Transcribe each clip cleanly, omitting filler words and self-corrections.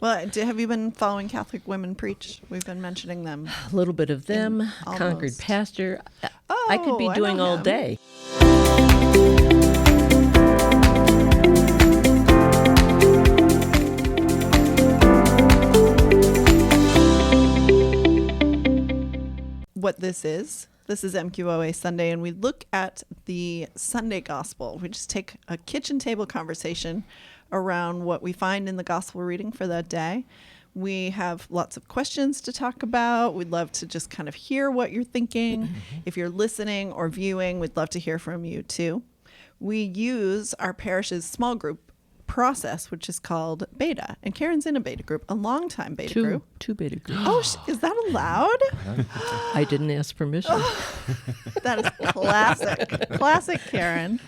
Well, have you been following Catholic Women Preach? We've been mentioning them. A little bit of them. Concord Pastor. I could be doing all day. What this is MQOA Sunday, and we look at the Sunday Gospel. We just take a kitchen table conversation around what we find in the Gospel reading for that day. We have lots of questions to talk about. We'd love to just kind of hear what you're thinking. If you're listening or viewing, we'd love to hear from you too. We use our parish's small group process, which is called Beta. And Karen's in a Beta group, a long-time Beta group. Two Beta groups. Oh, is that allowed? I didn't ask permission. That is classic Karen.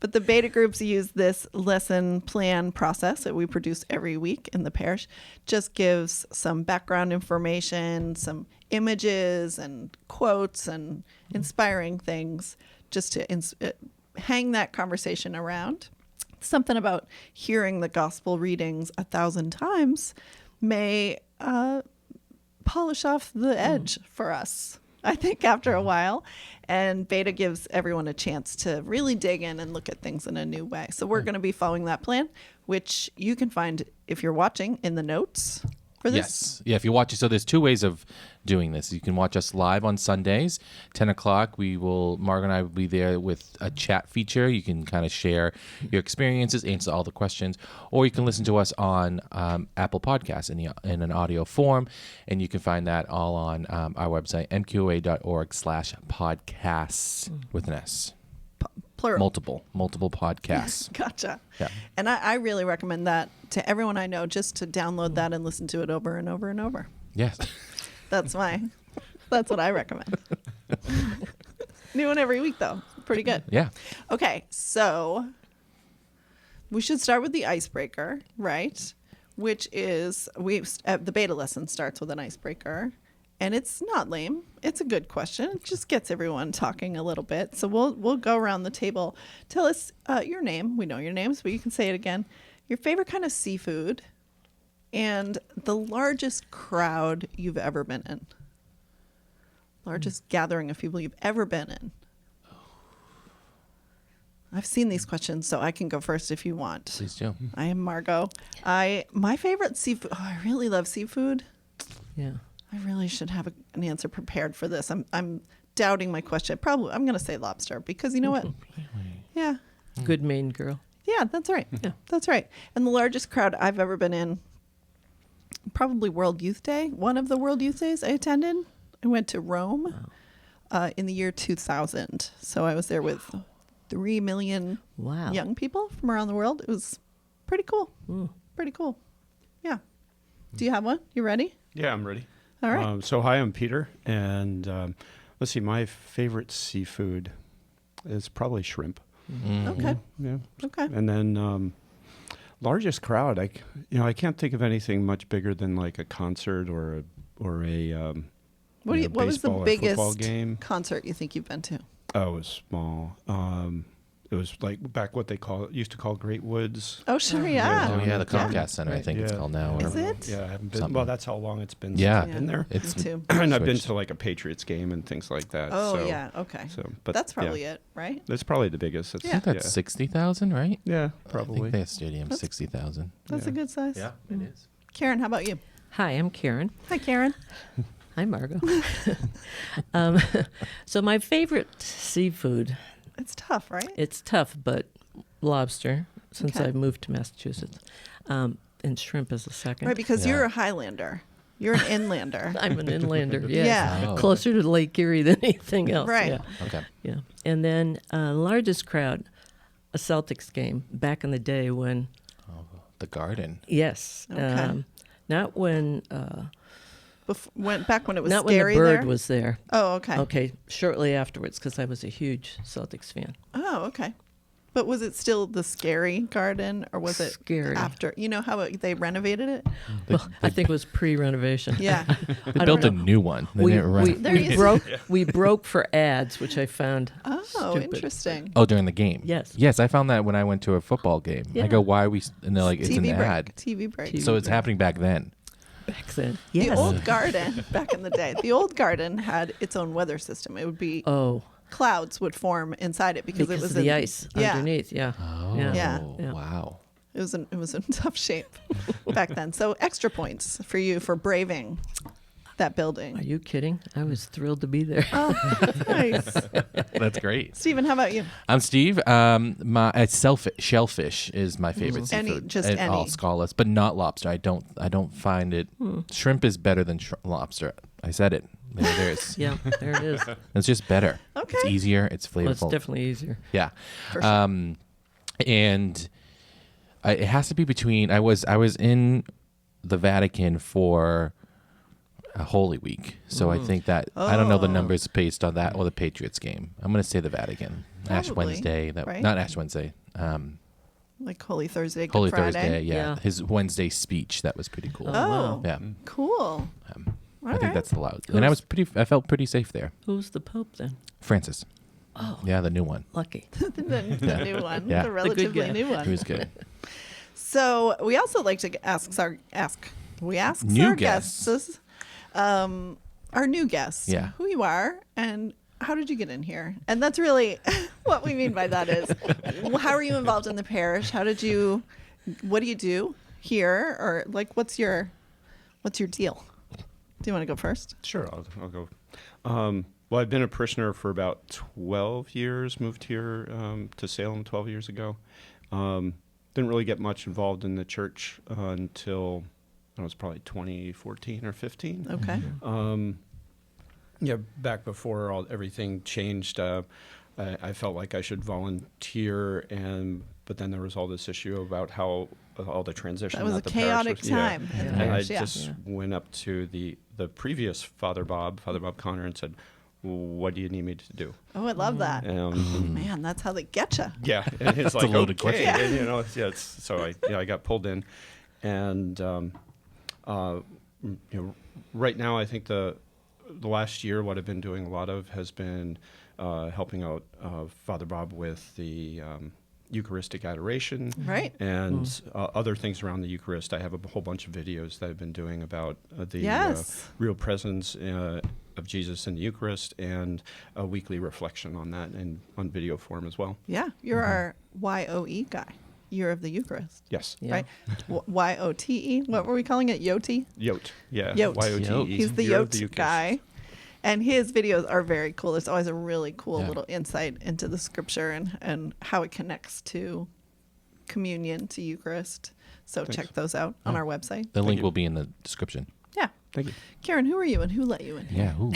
But the Beta groups use this lesson plan process that we produce every week in the parish. Just gives some background information, some images and quotes and inspiring things just to hang that conversation around. Something about hearing the gospel readings 1,000 times may polish off the edge for us, I think, after a while. And Beta gives everyone a chance to really dig in and look at things in a new way. So we're going to be following that plan, which you can find if you're watching in the notes for this. Yes. Yeah, if you watch it. So there's two ways of doing this. You can watch us live on Sundays, 10 o'clock. Margo and I will be there with a chat feature. You can kind of share your experiences, answer all the questions, or you can listen to us on Apple Podcasts in an audio form. And you can find that all on our website, mqoa.org/podcasts with an S. Plural. Multiple podcasts. Gotcha. Yeah. And I really recommend that to everyone I know, just to download that and listen to it over and over and over. Yes. That's what I recommend. New one every week, though. Pretty good. Yeah. Okay, so we should start with the icebreaker, right? Which is the Beta lesson starts with an icebreaker. And it's not lame. It's a good question. It just gets everyone talking a little bit. So we'll go around the table. Tell us your name. We know your names, but you can say it again. Your favorite kind of seafood and the largest crowd you've ever been in. Largest gathering of people you've ever been in. I've seen these questions, so I can go first if you want. Please do. I am Margo. My favorite seafood. Oh, I really love seafood. Yeah. I really should have an answer prepared for this. I'm doubting my question. I'm going to say lobster because you know what? Yeah. Good Maine girl. Yeah, that's right. Yeah. That's right. And the largest crowd I've ever been in, probably World Youth Day. One of the World Youth Days I attended. I went to Rome in the year 2000. So I was there with 3 million young people from around the world. It was pretty cool. Pretty cool. Yeah. Do you have one? You ready? Yeah, I'm ready. All right. So hi, I'm Peter, and let's see. My favorite seafood is probably shrimp. Okay. Yeah. Okay. And then largest crowd. I can't think of anything much bigger than like a concert or a What was the baseball or football biggest game. concert you think you've been to? Oh, it was small. It was like back what they used to call Great Woods. Oh, sure, yeah. Oh, yeah, the Comcast Center, I think it's called now. Is it? Yeah, I haven't been. Something. Well, that's how long it's been Yeah. since I've been there. It's Me too. And I've been switched. to like a Patriots game and things like that. Oh, so, yeah, okay. But That's probably it, right? That's probably the biggest. I think that's 60,000, right? Yeah, I probably. think their stadium's 60,000. That's a good size. it is. Karen, how about you? Hi, I'm Karen. Hi, Karen. Hi, Margo. So my favorite seafood, It's tough, right? it's tough, but lobster, since Okay. I've moved to Massachusetts. And shrimp is the second. Right, because Yeah. you're a Highlander. You're an inlander. I'm an inlander, yes. Yeah. Oh. Closer to Lake Erie than anything else. Right. Yeah. Okay. Yeah. And then largest crowd, a Celtics game back in the day when, The Garden. yes. Okay. Not when, Back when it was not when the scary bird there? was there. Oh, okay. Okay, shortly afterwards, because I was a huge Celtics fan. Oh, okay. But was it still the scary garden, or was it Scary. after? You know how they renovated it? Well, I think it was pre-renovation. Yeah. They built a new one. They We, didn't rent- There you we broke for ads, which I found Oh, stupid. interesting. Oh, during the game. Yes. Yes, I found that when I went to a football game. Yeah. I go, why are we? And they're like, it's an TV break. ad. TV break. TV So it's happening back then. back then. The Yes. old garden, back in the day, the old garden had its own weather system. It would be Oh, clouds would form inside it because it was of the in, ice Yeah. underneath. Yeah. Oh, Yeah. Yeah. Wow. It was in tough shape back then. So extra points for you for braving that Are building. you kidding? I was thrilled to be there. Oh, nice. That's great. Stephen, how about you? I'm Steve. My shellfish is my favorite Any- seafood. just And any. all scallops, but not lobster. I don't find it. Shrimp is better than lobster. I said it. There it is. Yeah, there it is. It's just better. It's Okay. easier. It's flavorful. Well, it's definitely easier. Yeah. For sure. And it has to be between. I was in the Vatican for a Holy Week, so I think that I don't know the Oh. numbers based on that or the Patriots game. I'm going to say the Vatican. Ash Probably, Wednesday. right? Not Ash Wednesday. Like Holy Thursday, Good Holy Friday. Thursday. Yeah. Yeah. His Wednesday speech. That was pretty cool. Oh, Oh, wow. Yeah. cool. I think right. that's allowed. And I felt pretty safe there. Who's the Pope then? Francis. Oh, Yeah, the new one. lucky. the new one, Yeah. the The relatively guy. new He one. was good. So we also like to ask our New our guests. our new guests, Yeah. who you are and how did you get in here? And that's really what we mean by that is, how are you involved in the parish? What do you do here, or like what's your deal? Do you want to go first? Sure, I'll go. Well, I've been a parishioner for about 12 years. Moved here to Salem 12 years ago. Didn't really get much involved in the church until I was probably 2014 or 15. Okay. Yeah, back before everything changed, I felt like I should volunteer, but then there was all this issue about how all the transition. That was a at the parish chaotic was- yeah. time in the And I parish, yeah. just went up to the previous Father Bob Connor, and said, "What do you need me to do?" Oh, I love that. Man, that's how they get you. Yeah, and it's like, loaded okay, question. and, so I got pulled in, and right now I think the last year what I've been doing a lot of has been helping out Father Bob with the Eucharistic adoration, Right. and other things around the Eucharist. I have a whole bunch of videos that I've been doing about the Yes. real presence of Jesus in the Eucharist, and a weekly reflection on that and on video form as well. Yeah, you're our YOE guy. Year of the Eucharist. Yes. Yeah. Right? YOTE. What were we calling it? Yote? Yote. Yeah. Yote. Y-O-T-E. He's the Year of Yote Eucharist. guy. And his videos are very cool. There's always a really cool Yeah. little insight into the scripture and how it connects to communion, to Eucharist. So Thanks. check those out on our website. The link you. will be in the description. Yeah. Thank you. Karen, who are you and who let you in? Yeah. Ooh,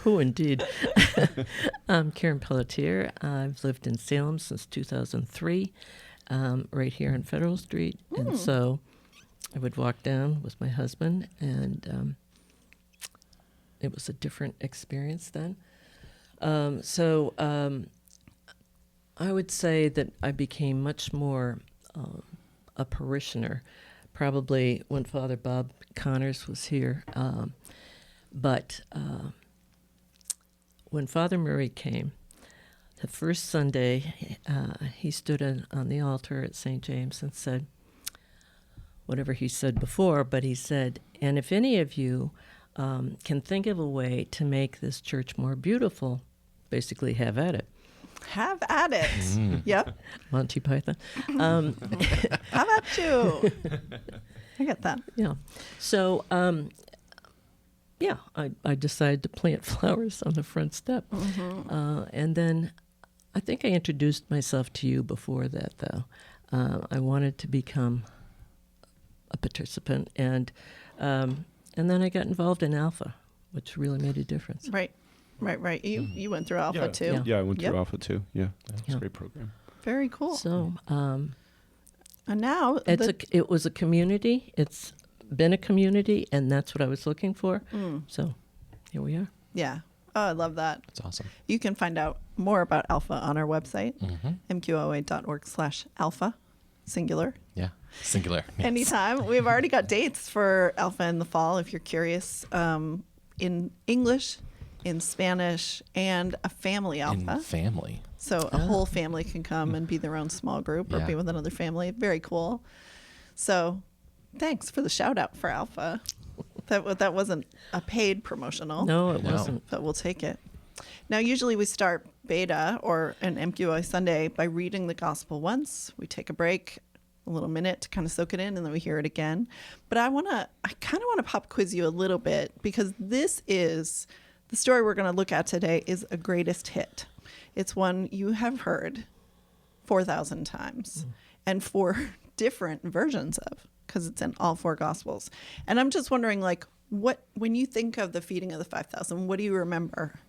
Who indeed? I'm Karen Pelletier. I've lived in Salem since 2003, right here on Federal Street. And so I would walk down with my husband, and it was a different experience then. I would say that I became much more a parishioner, probably when Father Bob Connors was here. But when Father Murray came, the first Sunday, he stood on the altar at St. James and said, whatever he said before, but he said, and if any of you can think of a way to make this church more beautiful, basically have at it. Have at it. Yep. Monty Python. How about you? I get that. Yeah. So, I decided to plant flowers on the front step. And then I think I introduced myself to you before that, though. I wanted to become a participant, and then I got involved in Alpha, which really made a difference. Right. You went through Alpha Yeah. too. Yeah, I went through Yep. Alpha too. Yeah. It's Yeah. a great program. Very cool. So and now it was a community. It's been a community, and that's what I was looking for. So here we are. yeah. Oh, I love that. That's awesome. You can find out more about Alpha on our website, mqoa.org/alpha, singular. Yeah. Singular. Yes. Anytime. We've already got dates for Alpha in the fall if you're curious, in English, in Spanish, and a family Alpha. In family. So a whole family can come and be their own small group or Yeah. be with another family. Very cool. So thanks for the shout out for Alpha. That wasn't a paid promotional. No, it No. wasn't. But we'll take it. Now, usually we start Beta or an MQOA Sunday by reading the gospel once. We take a break, a little minute to kind of soak it in, and then we hear it again. But I kind of want to pop quiz you a little bit because this is the story we're going to look at today is a greatest hit. It's one you have heard 4,000 times and 4 different versions of because it's in all 4 gospels. And I'm just wondering, like, when you think of the feeding of the 5,000, what do you remember?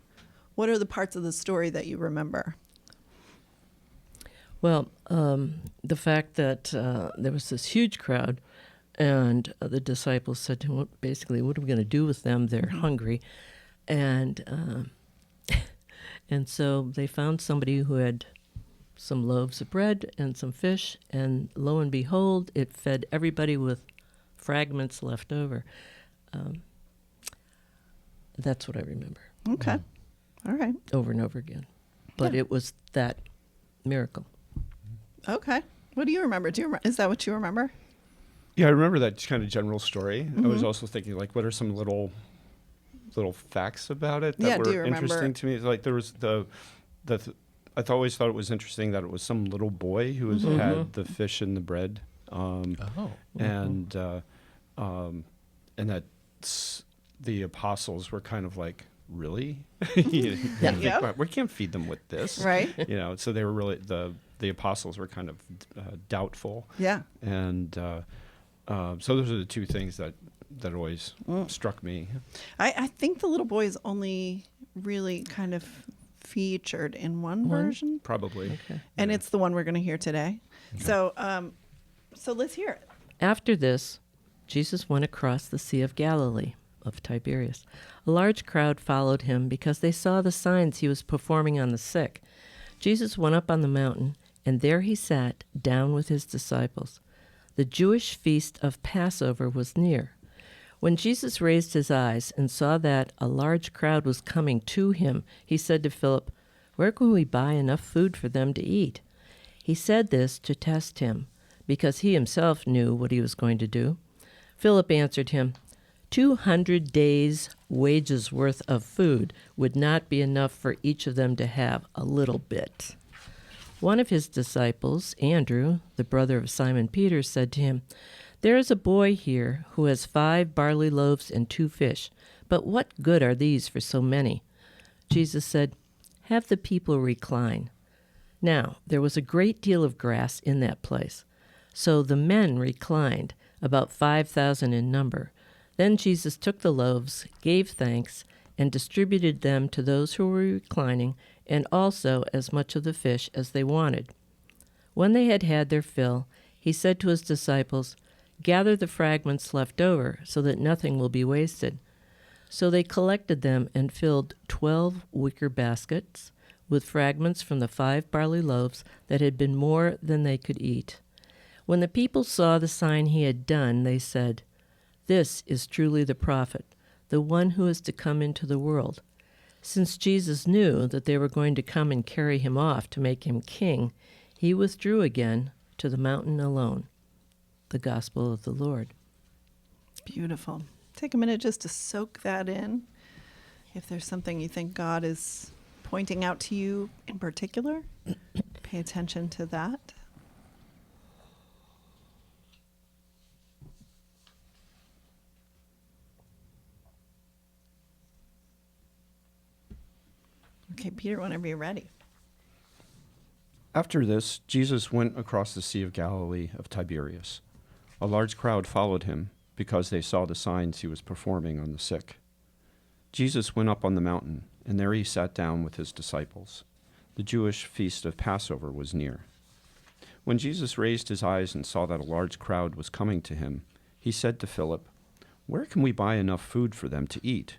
What are the parts of the story that you remember? Well, the fact that there was this huge crowd, and the disciples said to him, basically, what are we going to do with them? They're hungry. And and so they found somebody who had some loaves of bread and some fish, and lo and behold, it fed everybody with fragments left over. That's what I remember Okay. All right. over and over again. But Yeah. it was that miracle. Okay. What do you remember? Is that what you remember? Yeah, I remember that kind of general story. I was also thinking, like, what are some little facts about it that Yeah, do you were remember? interesting to me? Like, there was always thought it was interesting that it was some little boy who had the fish and the bread, Oh. and that the apostles were kind of like, really? You think, Yeah. "Well, we can't feed them with this, Right. So they were really the apostles were kind of doubtful, Yeah. and so those are the 2 things that always struck me. I think the little boy is only really kind of featured in one version, Probably. Okay. and it's the one we're going to hear today. So let's hear it. After this, Jesus went across the Sea of Galilee, of Tiberias. A large crowd followed him because they saw the signs he was performing on the sick. Jesus went up on the mountain, and there he sat down with his disciples. The Jewish feast of Passover was near. When Jesus raised his eyes and saw that a large crowd was coming to him, he said to Philip, "Where can we buy enough food for them to eat?" He said this to test him, because he himself knew what he was going to do. Philip answered him, 200 days' wages worth of food would not be enough for each of them to have a little bit. One of his disciples, Andrew, the brother of Simon Peter, said to him, "There is a boy here who has 5 barley loaves and 2 fish, but what good are these for so many?" Jesus said, "Have the people recline." Now there was a great deal of grass in that place, so the men reclined, about 5,000 in number. Then Jesus took the loaves, gave thanks, and distributed them to those who were reclining, and also as much of the fish as they wanted. When they had had their fill, he said to his disciples, "Gather the fragments left over, so that nothing will be wasted." So they collected them and filled 12 wicker baskets with fragments from the 5 barley loaves that had been more than they could eat. When the people saw the sign he had done, they said, "This is truly the prophet, the one who is to come into the world." Since Jesus knew that they were going to come and carry him off to make him king, he withdrew again to the mountain alone. The Gospel of the Lord. Beautiful. Take a minute just to soak that in. If there's something you think God is pointing out to you in particular, pay attention to that. Okay, Peter, whenever you're ready. After this, Jesus went across the Sea of Galilee of Tiberias. A large crowd followed him because they saw the signs he was performing on the sick. Jesus went up on the mountain, and there he sat down with his disciples. The Jewish feast of Passover was near. When Jesus raised his eyes and saw that a large crowd was coming to him, he said to Philip, "Where can we buy enough food for them to eat?"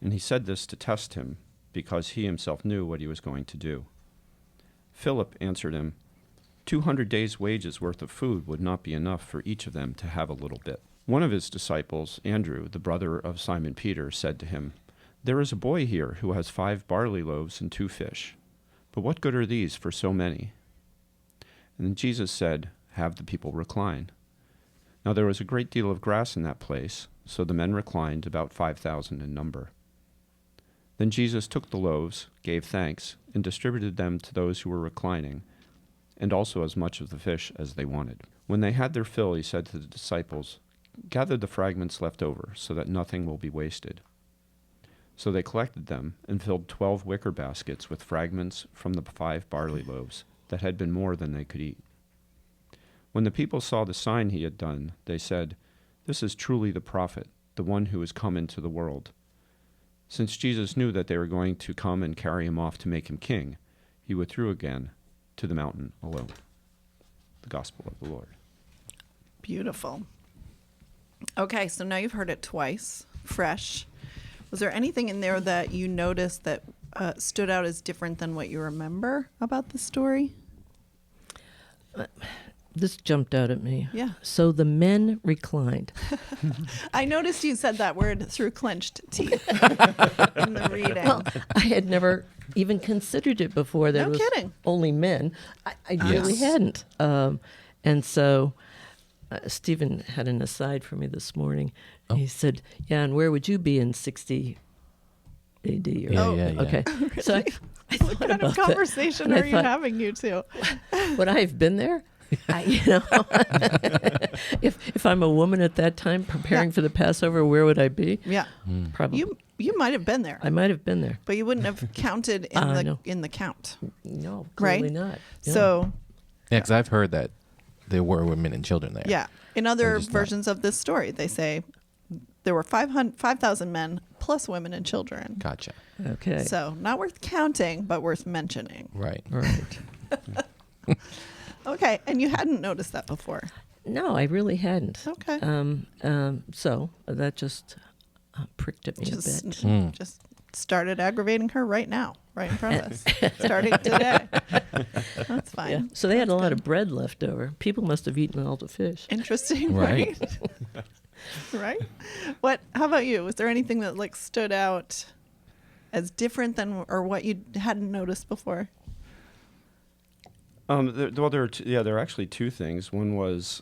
And he said this to test him, because he himself knew what he was going to do. Philip answered him, 200 days' wages worth of food would not be enough for each of them to have a little bit. One of his disciples, Andrew, the brother of Simon Peter, said to him, There is a boy here who has 5 barley loaves and 2 fish. But what good are these for so many? And then Jesus said, Have the people recline. Now there was a great deal of grass in that place, so the men reclined, about 5,000 in number. Then Jesus took the loaves, gave thanks, and distributed them to those who were reclining, and also as much of the fish as they wanted. When they had their fill, he said to the disciples, Gather the fragments left over, so that nothing will be wasted. So they collected them and filled 12 wicker baskets with fragments from the 5 barley loaves that had been more than they could eat. When the people saw the sign he had done, they said, This is truly the prophet, the one who has come into the world. Since Jesus knew that they were going to come and carry him off to make him king, he withdrew again to the mountain alone. The Gospel of the Lord. Beautiful. Okay, so now you've heard it twice, fresh. Was there anything in there that you noticed that stood out as different than what you remember about the story? This jumped out at me. Yeah. So the men reclined. I noticed you said that word through clenched teeth in the reading. Well, I had never even considered it before. That No it was kidding. only men. I really Yes. hadn't. And so Stephen had an aside for me this morning. Oh. He said, "Yeah, and where would you be in 60 AD?" Or, Yeah. Okay. So I thought What kind about of conversation And I are you thought- having, you two? that. Would I have been there? If I'm a woman at that time preparing for the Passover, where would I be? Yeah. Probably. You might have been there, I might have been there. but you wouldn't have counted I know. in the count. No, Right? clearly not. Yeah. So, Yeah, because I've heard that there were women and children there. yeah. In other They're just not- versions of this story, they say there were 5,000 men plus women and children. Gotcha. Okay. So, not worth counting, but worth mentioning. Right. Right. Okay, and you hadn't noticed that before. No, I really hadn't. Okay. So that just pricked at me a Just, bit. just started aggravating her right now, right in front of us, starting today. That's fine. Yeah. So they had That's a lot good. of bread left over. People must have eaten all the fish. Interesting, Right. right? Right. What? How about you? Was there anything that like stood out as different than or what you hadn't noticed before? There are actually 2 things. One was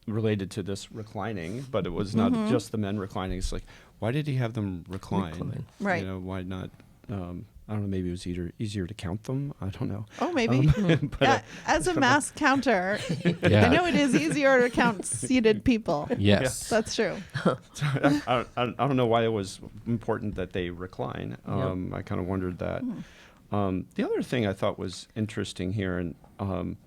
related to this reclining, but it was not just the men reclining. It's like, why did he have them recline? Right. You know, why not? I don't know. Maybe it was easier to count them. I don't know. Oh, maybe. But, Yeah, as a mass counter, Yeah. I know it is easier to count seated people. Yes. That's true. I don't know why it was important that they recline. I kind of wondered that. The other thing I thought was interesting here, and I'm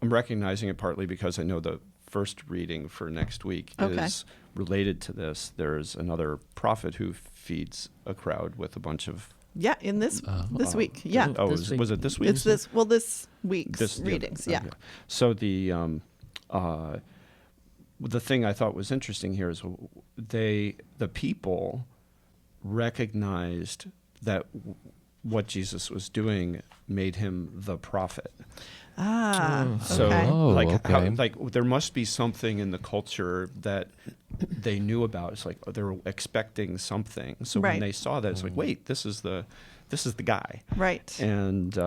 recognizing it partly because I know the first reading for next week Okay. is related to this. There's another prophet who feeds a crowd with a bunch of. Yeah, in this week. Yeah. Oh, This week. was it this week? It's this week's readings. Yeah. Okay. So the thing I thought was interesting here is the people recognized that what Jesus was doing made him the prophet. So Okay. Oh, okay. there must be something in the culture that they knew about. It's like they were expecting something. So Right. when they saw that, it's like, wait, this is the guy. Right. And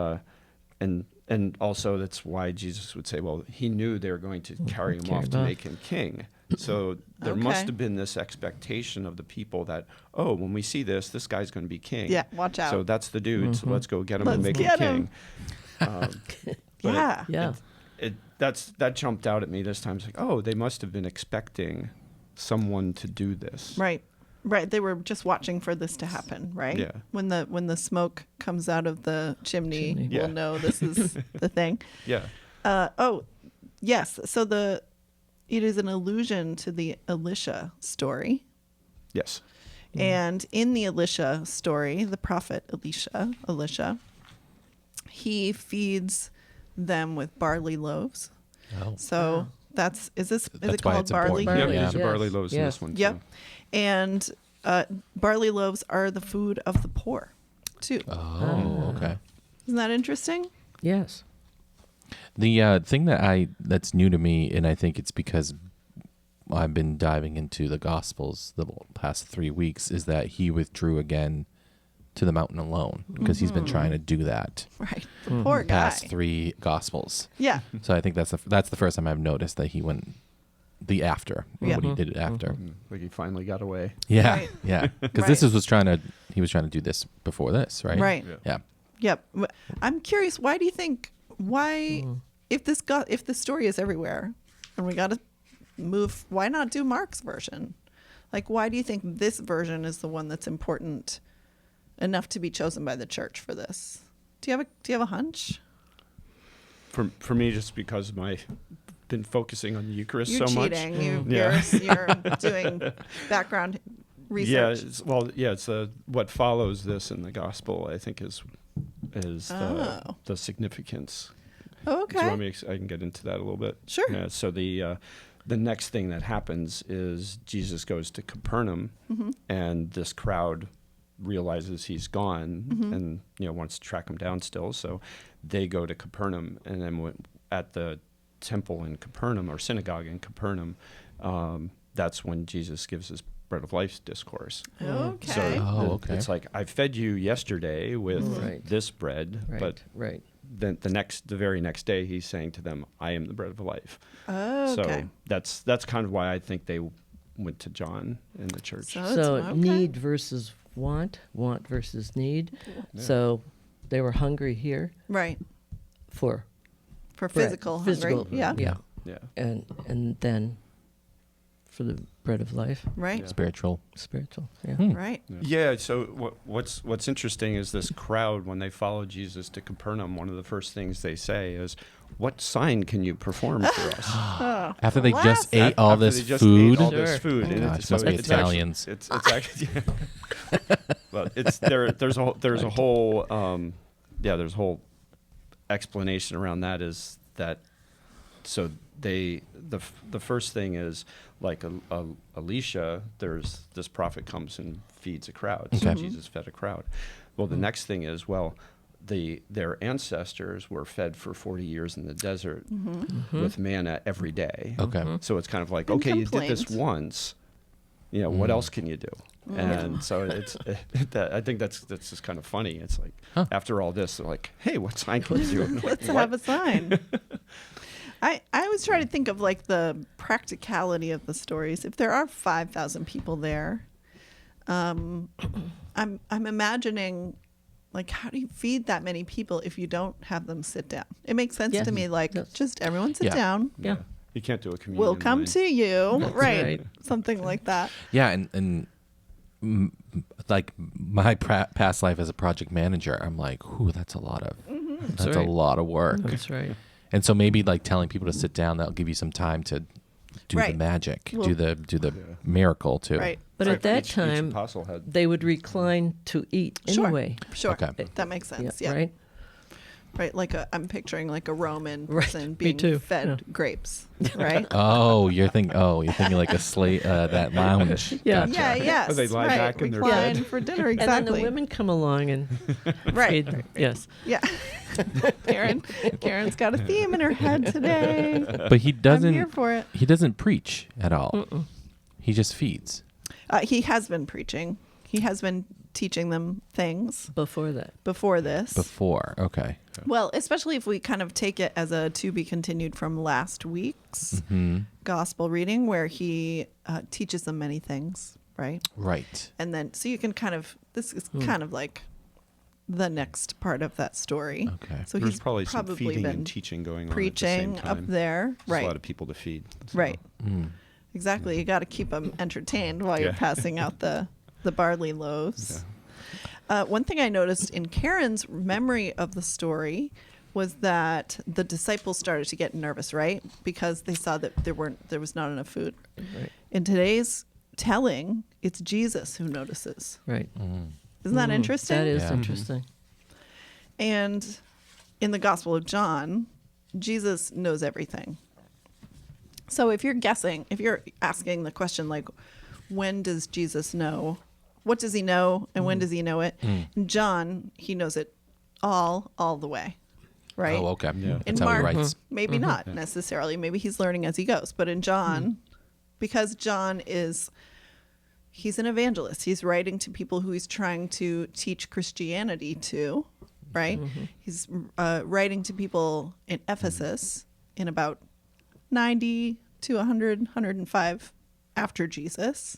also that's why Jesus would say, well, he knew they were going to carry him Carry off him to off. make him king. So there Okay. must have been this expectation of the people that, oh, when we see this guy's going to be king. Yeah, watch out. So that's the dude. So let's go get him and Let's make him get king. him. But Yeah. Yeah. that jumped out at me this time. It's like, oh, they must have been expecting someone to do this. Right. Right. They were just watching for this to happen, right? Yeah. When the smoke comes out of the chimney, Chimney. Yeah. we'll know this is the thing. Yeah. Yes. So it is an allusion to the Elisha story. Yes. And in the Elisha story, the prophet Elisha, he feeds them with barley loaves. Oh. So is That's it why called it's barley? important. Yep, Yeah. there's a barley Yes. loaves in Yes. this one Yep. too. And barley loaves are the food of the poor, too. Oh, okay. Isn't that interesting? Yes. The thing that's new to me, and I think it's because I've been diving into the Gospels the past 3 weeks, is that he withdrew again to the mountain alone because he's been trying to do that Right. The poor guy. past 3 Gospels. Yeah. So I think that's the first time I've noticed that he went after Yeah. what he did after. Like he finally got away. Yeah, Right. yeah. Because Right. he was trying to do this before this, right? Right. Yeah. Yeah. Yep. I'm curious. Why do you think? Why, if the story is everywhere, and we got to move, why not do Mark's version? Like, why do you think this version is the one that's important enough to be chosen by the church for this? Do you have a hunch? For me, just because been focusing on the Eucharist You're so cheating. much. You're doing background research. Yeah, it's what follows this in the gospel. I think is Oh. the significance. Oh, So okay. I can get into that a little bit. Sure. Yeah, so the next thing that happens is Jesus goes to Capernaum, and this crowd realizes he's gone, and wants to track him down still. So they go to Capernaum, and then at the temple in Capernaum or synagogue in Capernaum, that's when Jesus gives his bread of life discourse. Okay. So Oh, okay. it's like, I fed you yesterday with Right. this bread, Right. but right. then the very next day he's saying to them, I am the bread of life. Oh, okay. So that's kind of why I think they went to John in the church. So okay. need versus want versus need. So they were hungry here Right. for For bread. physical Physical, hungry. Yeah. yeah, Yeah. and then for the bread of life, Right. Spiritual. spiritual. Yeah. Right. Yeah. So what's interesting is this crowd, when they follow Jesus to Capernaum, one of the first things they say is, "What sign can you perform for us?" After they just Classic. ate all After this they just food. ate all Sure. this food, and Gosh, it's, must be it's Italians. Actually, it's actually, well, it's there's a whole there's a whole explanation around that. Is that so? The first thing is, like Elisha, there's this prophet comes and feeds a crowd. So Okay. Jesus fed a crowd. Well, the next thing is, their ancestors were fed for 40 years in the desert with manna every day. Okay. So it's kind of like, And okay, you did this complained. once. What else can you do? And so it's I think that's just kind of funny. It's like, after all this, they're like, hey, what sign can you do? Let's have a sign. I always try to think of like the practicality of the stories. If there are 5,000 people there, I'm imagining, like, how do you feed that many people if you don't have them sit down? It makes sense Yeah. to me, like, Yes. just everyone sit Yeah. down. Yeah. You can't do a communion. We'll come line. to you. Right. right. Something like that. Yeah, and like my past life as a project manager, I'm like, ooh, that's a lot of that's right. a lot of work. That's right. And so maybe like telling people to sit down, that'll give you some time to do the Right. magic, Well- do the miracle too. Right. But It's at that each time, apostle had they would recline to eat Sure. anyway. Sure. Okay. That makes sense. Yeah. Right. Right. Like I'm picturing like a Roman Right. person Me being too. fed Yeah. grapes. Right. You're thinking like a slate that lounge. Yeah. Gotcha. Yeah, yes. Oh, they lie right. back in their Recline bed. for dinner, And exactly. then the women come along and right. feed. Yes. Yeah. Karen's got a theme in her head today. But he I'm doesn't here for it. he doesn't preach at all. He just feeds. He has been preaching. He has been teaching them things Before that. before this. Before. Okay. Well, especially if we kind of take it as a to be continued from last week's gospel reading, where he teaches them many things, right? Right. And then, so you can kind of, this is kind of like the next part of that story. Okay. So There's he's probably some feeding been and teaching going on preaching at the same up time. there. There's Right. a lot of people to feed. So- Right. Exactly. You got to keep them entertained while you're Yeah. passing out the barley loaves. One thing I noticed in Karen's memory of the story was that the disciples started to get nervous, right? Because they saw that there was not enough food. Right. In today's telling, it's Jesus who notices. Right. Isn't that interesting? That is Yeah. interesting. And in the Gospel of John, Jesus knows everything. So if you're guessing, if you're asking the question like, when does Jesus know? What does he know, and when does he know it? In John, he knows it all the way, right? Oh, okay. Yeah. That's In how he Mark, writes. maybe not necessarily. Maybe he's learning as he goes. But in John, because John he's an evangelist. He's writing to people who he's trying to teach Christianity to, right? He's writing to people in Ephesus in about 90 to 100, 105 after Jesus.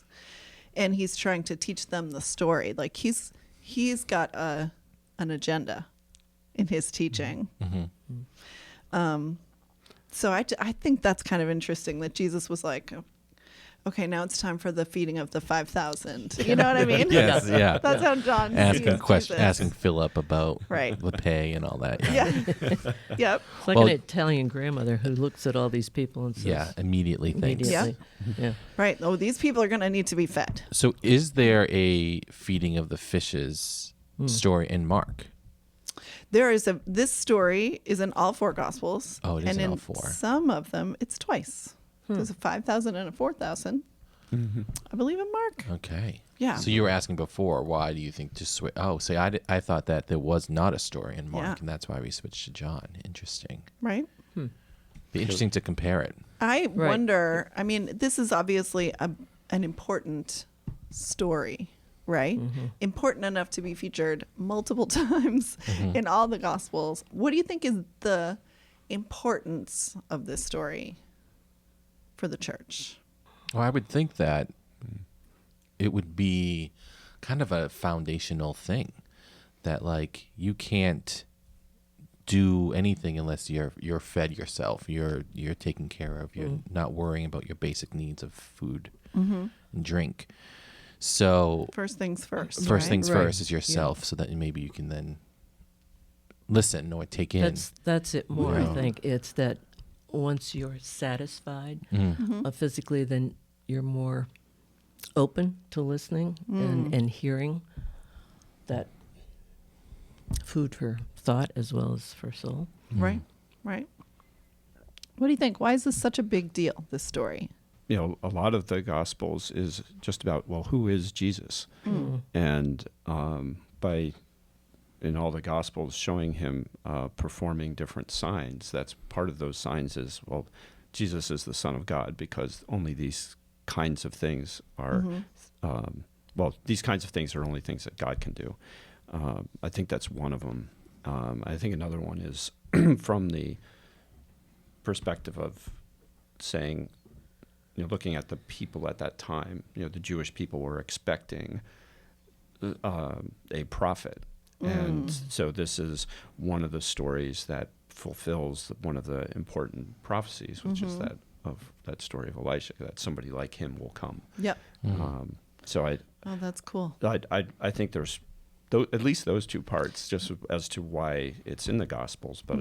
And he's trying to teach them the story. Like he's got an agenda in his teaching. So I think that's kind of interesting that Jesus was like, okay, now it's time for the feeding of the 5,000. You know what I mean? Yes, yeah. That's how John Asking sees question, Jesus. asking Philip about Right. the pay and all that. Yeah. Yep. It's like Well- an Italian grandmother who looks at all these people and says, Yeah, immediately thinks. immediately. Yeah. Right. Oh, these people are going to need to be fed. So is there a feeding of the fishes story in Mark? This story is in all four Gospels. Oh, it is and in all four. Some of them, it's twice. There's a 5,000 and a 4,000. I believe in Mark. Okay. Yeah. So you were asking before, why do you think to switch? Oh, see, I thought that there was not a story in Mark, Yeah. and that's why we switched to John. Interesting. Right. Be interesting to compare it. I wonder, I mean, this is obviously an important story, right? Important enough to be featured multiple times in all the Gospels. What do you think is the importance of this story for the church? Well, I would think that it would be kind of a foundational thing that, like, you can't do anything unless you're fed yourself. You're taken care of. You're not worrying about your basic needs of food and drink. So First things first. first right? things Right. first is yourself, so that maybe you can then listen or take in. That's it more, Yeah. I think. It's that once you're satisfied physically, then you're more open to listening and hearing. That food for thought as well as for soul. Right. Right. What do you think? Why is this such a big deal, this story? You know, a lot of the Gospels is just about, well, who is Jesus? And by, in all the Gospels, showing him performing different signs, that's part of those signs is, well, Jesus is the Son of God, because only these kinds of things are, these kinds of things are only things that God can do. I think that's one of them. I think another one is from the perspective of saying, you know, looking at the people at that time, you know, the Jewish people were expecting a prophet. And so this is one of the stories that fulfills one of the important prophecies, which is that story of Elisha, that somebody like him will come. Yep. So Oh, that's cool. I think there's at least those two parts, just as to why it's in the Gospels. But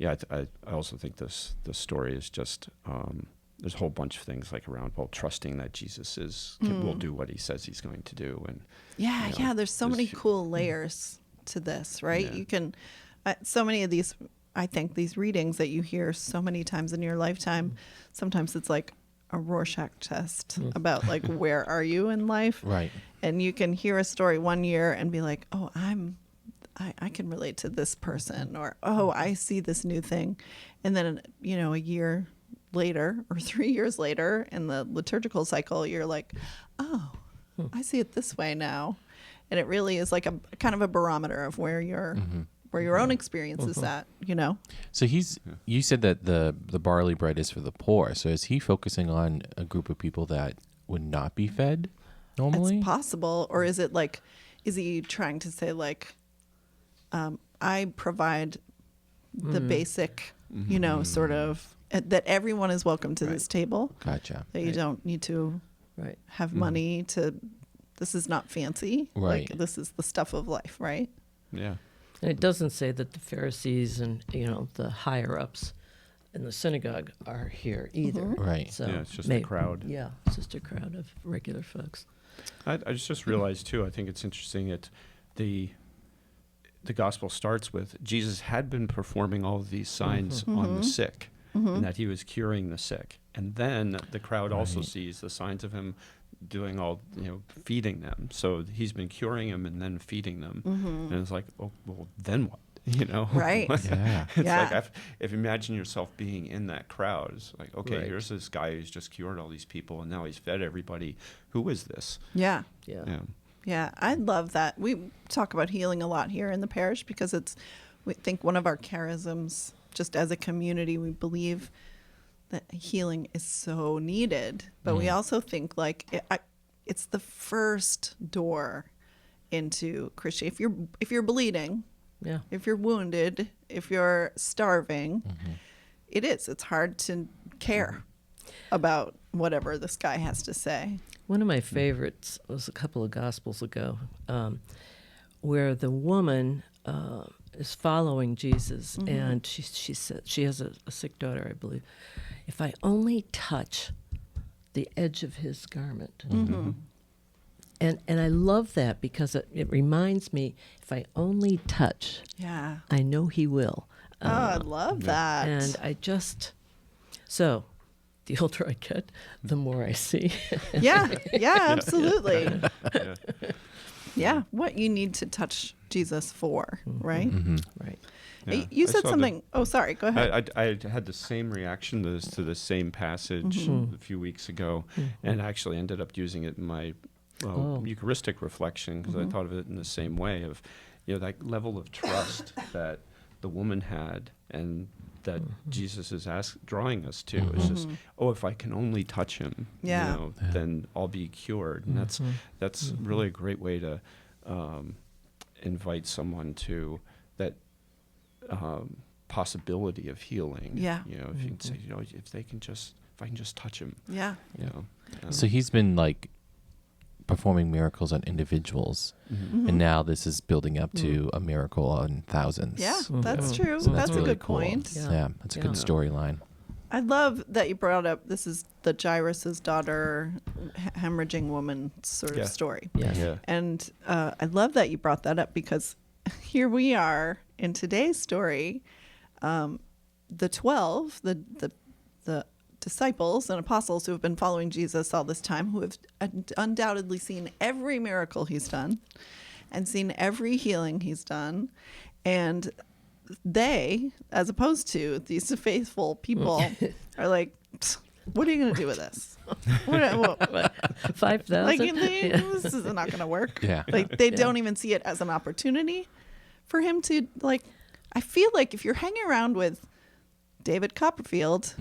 I also think this story is just there's a whole bunch of things like around, well, trusting that Jesus will do what he says he's going to do, and Yeah, you know, yeah. There's so many there's- cool layers to this, right? Yeah. You can, so many of these, I think, these readings that you hear so many times in your lifetime, sometimes it's like a Rorschach test about like, where are you in life? Right. And you can hear a story one year and be like, oh, I can relate to this person, or, oh, I see this new thing. And then, you know, a year later or 3 years later in the liturgical cycle, you're like, oh, I see it this way now. And it really is like a kind of a barometer of where your own experience is at, you know? So you said that the barley bread is for the poor. So is he focusing on a group of people that would not be fed normally? It's possible. Or is it like, is he trying to say like, I provide the basic, you know, sort of, that everyone is welcome to this table, Gotcha. that you don't need to Right. have money to, this is not fancy. Right. Like, this is the stuff of life, right? yeah. And it doesn't say that the Pharisees and, you know, the higher ups in the synagogue are here either. Right. So Yeah, it's just a crowd. Yeah, it's just a crowd of regular folks. I just realized too, I think it's interesting that the gospel starts with Jesus had been performing all of these signs on the sick. and that he was curing the sick. And then the crowd also sees the signs of him doing all, feeding them. So he's been curing them and then feeding them. And it's like, oh, well, then what? Right. Yeah. It's Yeah. like, if you imagine yourself being in that crowd, it's like, okay, Right. here's this guy who's just cured all these people, and now he's fed everybody. Who is this? Yeah. Yeah. Yeah. Yeah, I love that. We talk about healing a lot here in the parish because we think one of our charisms, just as a community, we believe that healing is so needed. But we also think it's the first door into Christianity. If you're bleeding, Yeah. if you're wounded, if you're starving, it's hard to care about whatever this guy has to say. One of my favorites was a couple of Gospels ago, where the woman is following Jesus, and she said she has a sick daughter, I believe. If I only touch the edge of his garment, and I love that because it reminds me, if I only touch, Yeah. I know he will. Oh, I love that. And so the older I get, the more I see. Yeah, absolutely. Yeah. Yeah, what you need to touch Jesus for, right? Right. Yeah. You I said saw something. Oh, sorry. Go ahead. I had the same reaction to the same passage a few weeks ago, and actually ended up using it in my Eucharistic reflection because I thought of it in the same way of, that level of trust that the woman had and that Jesus is drawing us to. Is just, if I can only touch him, Yeah. then I'll be cured. And that's really a great way to invite someone to that possibility of healing. Yeah. If you can say, if I can just touch him. Yeah. So he's been performing miracles on individuals, and now this is building up to a miracle on thousands. Yeah, that's true. So that's a really good cool. point. Yeah, that's a good storyline. I love that you brought up this is the Jairus' daughter, hemorrhaging woman sort of story. Yes. Yeah. And I love that you brought that up because here we are in today's story. The 12, the disciples and apostles who have been following Jesus all this time, who have undoubtedly seen every miracle he's done and seen every healing he's done. And they, as opposed to these faithful people, are like, what are you going to do with this? What, 5,000? like, this is not going to work. Yeah. Like, they don't even see it as an opportunity for him to, I feel like if you're hanging around with David Copperfield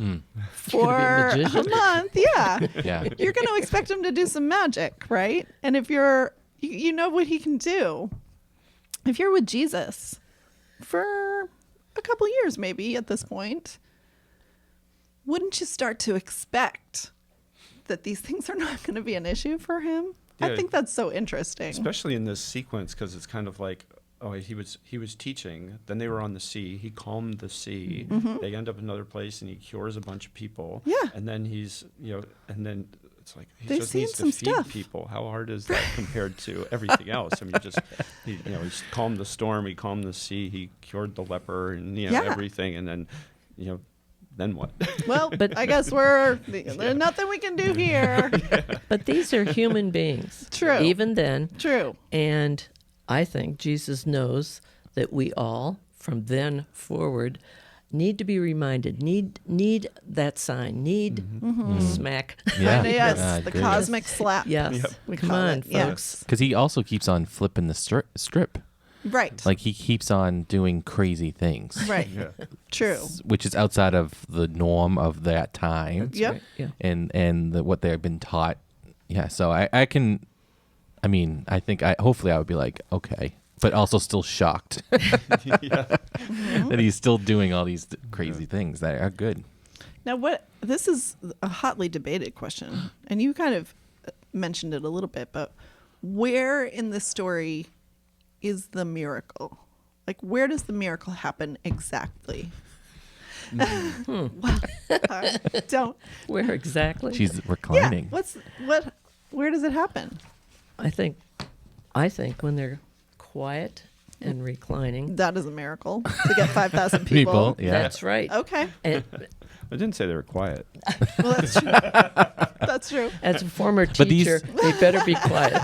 for a magician. month, Yeah. you're going to expect him to do some magic, right? And if you know what he can do. If you're with Jesus for a couple years, maybe at this point, wouldn't you start to expect that these things are not going to be an issue for him? I Yeah. think that's so interesting. Especially in this sequence, because it's kind of like, he was teaching. Then they were on the sea. He calmed the sea. They end up in another place, and he cures a bunch of people. Yeah. And then he's, and then it's like he They've just seen needs some to feed stuff. people. How hard is that compared to everything else? I mean, he's calmed the storm. He calmed the sea. He cured the leper, and Yeah. everything. And then, then what? Well, but I guess there's nothing we can do here. But these are human beings. True. Even then. True. And I think Jesus knows that we all, from then forward, need to be reminded, need that sign, need smack. Yeah. Yes, the good. cosmic slap. Yes. We Come call on, it. folks. Yes. Because he also keeps on flipping the strip. Right. Like he keeps on doing crazy things, Right. Yeah. True. which is outside of the norm of that time, Yep. Right, yeah. and what they've been taught. Yeah. So I can. I mean, I think hopefully I would be like, okay, but also still shocked that he's still doing all these crazy things that are good. Now, this is a hotly debated question, and you kind of mentioned it a little bit, but where in the story is the miracle? Like, where does the miracle happen exactly? Well, don't. Where exactly? She's Yeah. reclining. Where does it happen? I think when they're quiet and reclining. That is a miracle to get 5,000 people. Yeah. That's right. Okay. And I didn't say they were quiet. Well, that's true. That's true. As a former But these- teacher, they better be quiet.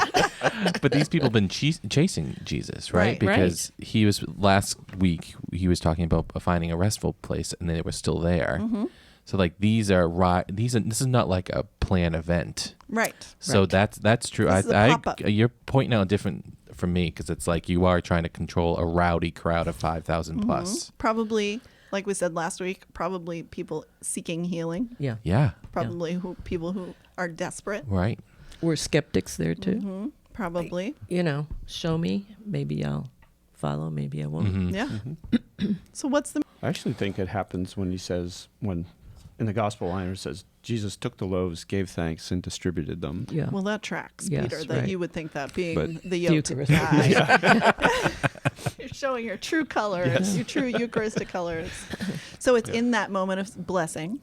But these people have been chasing Jesus, right? Right. Because he was last week. He was talking about finding a restful place, and they were still there. Mm-hmm. So like this is not like a planned event. Right. So Right. that's true. This is a pop-up. You're pointing out different from me because it's like you are trying to control a rowdy crowd of 5,000 plus. Probably, like we said last week, probably people seeking healing. Yeah. Yeah, Probably people who are desperate. right. We're skeptics there too. Mm-hmm. Probably. You know, show me, maybe I'll follow, maybe I won't. Mhm. Yeah. So what's the I actually think it happens when in the gospel line it says Jesus took the loaves, gave thanks, and distributed them. Yeah. well that tracks, Yes, Peter, that right. you would think that being But- the yoked Eucharist. guy. You're showing your true colors, your true Eucharistic colors. So it's in that moment of blessing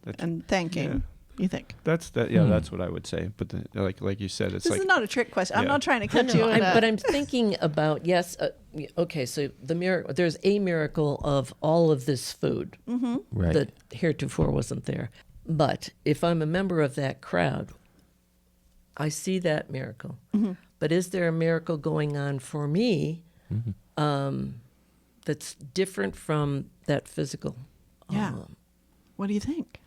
That's- and thanking, yeah. you think. That's that's what I would say. But like you said, it's This like is not a trick question. I'm Yeah. not trying to No, catch you no, in but a, I'm thinking about, yes, okay, so the miracle, there's a miracle of all of this food Right. that heretofore wasn't there. But if I'm a member of that crowd, I see that miracle. But is there a miracle going on for me that's different from that physical? Yeah. What do you think?